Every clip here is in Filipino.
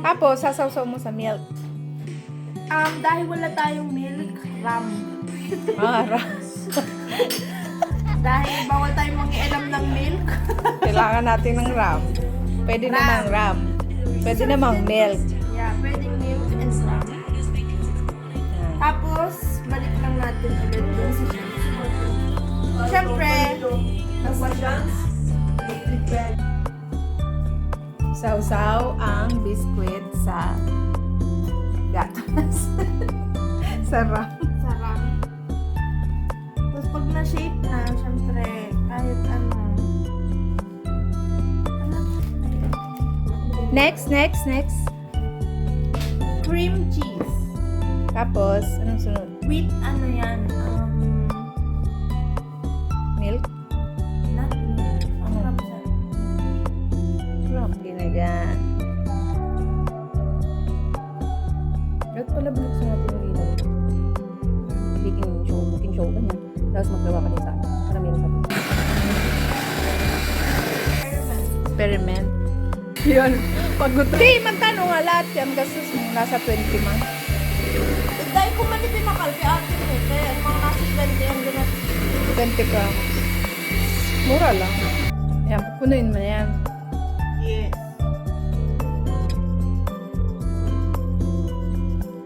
Tapos, sasawsaw mo sa milk. Dahil wala tayong milk, ram. Dahil bawal tayong mangialam ng milk. Kailangan natin ng ram. Pwede namang ram. Pwede namang milk. Yeah, pwedeng milk and ram. Tapos, balik lang natin ulit dun sa Siyempre, Sausaw ang biskwit sa gatas. Sa ram. sarap. Tapos pag na-shape na, siyempre, kahit ano. Next. Cream cheese. Tapos, anong sunod? With ano yan, Milk? not milk. Ang ram sa Ram. Ginagyan. Ba't pala binuksan natin yung ilaw? Baking show ka niya. Tapos magawa ka din sa akin. Para meron ka din. Experiment. Yun. Pagod. Di, magkano nga lahat yan. Gastos mo. Nasa 20 man. dahil kung manipin makal, kaya atin mo, kaya mga nasa 20 ang ganat. 20 grams. Mura lang. Yan, pupunuin mo na yan. Yes.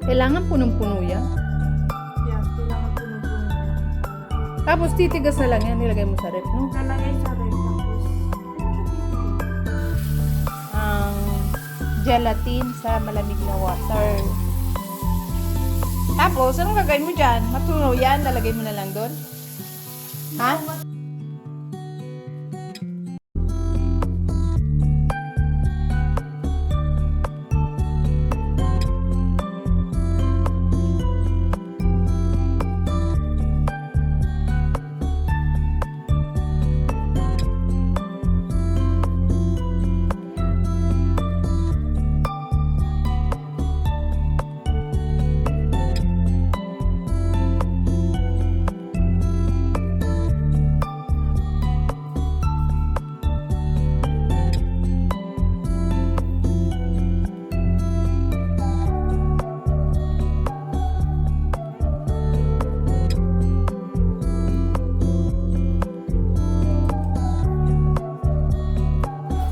Kailangan punong-puno yan. Yes, kailangan puno-puno yan. Tapos titigas na lang yan. Nilagay mo sa ref, no? Nalagay sa ref, tapos, Ang gelatin sa malamig na water. Tapos, anong gagawin mo dyan? Matunaw yan? Lalagay mo na lang doon? Ha?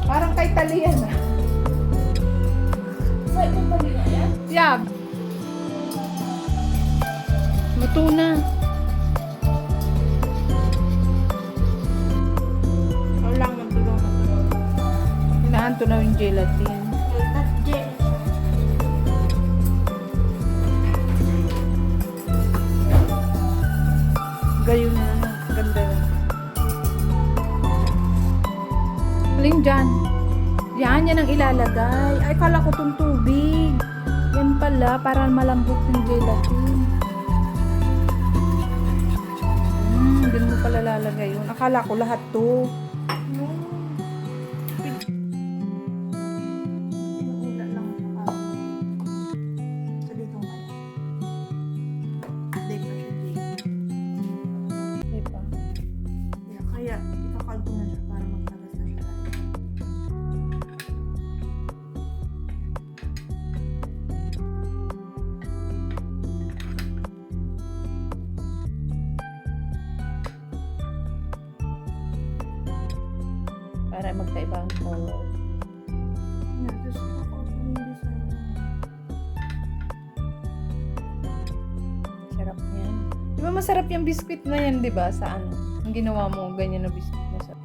Parang kay Talian ah. sa itong pamilya yan? Yeah. Luto na. Wala nga tulong na tulong. Kailangan tunaw yung gelatin. Not gel. Gayon na ano. Ganda na. Alin dyan? Yan ang ilalagay. Ay, kala ko itong tubig. Yan pala, para malambot yung gelatin. Hindi mo pala lalagay yun. Akala ko lahat to. No. Pinuula lang sa sa dito kaya. Day pa siya day. Diba? Yeah, kaya ikakalbo na siya para magtagas na siya. Para magkaiba ang color. Yeah, just ikakalbo yung design. Sarap yan. Di ba masarap yung biscuit na yan, di ba? Sa ano? Ang ginawa mo, ganyan na biscuit. Masarap.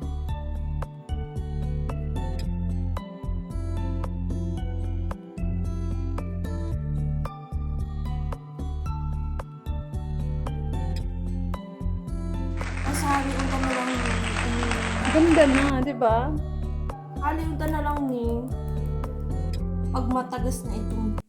Mas haliunta na lang ni. Ganda na, di ba? Haliunta na lang ni. Pag matagas na itong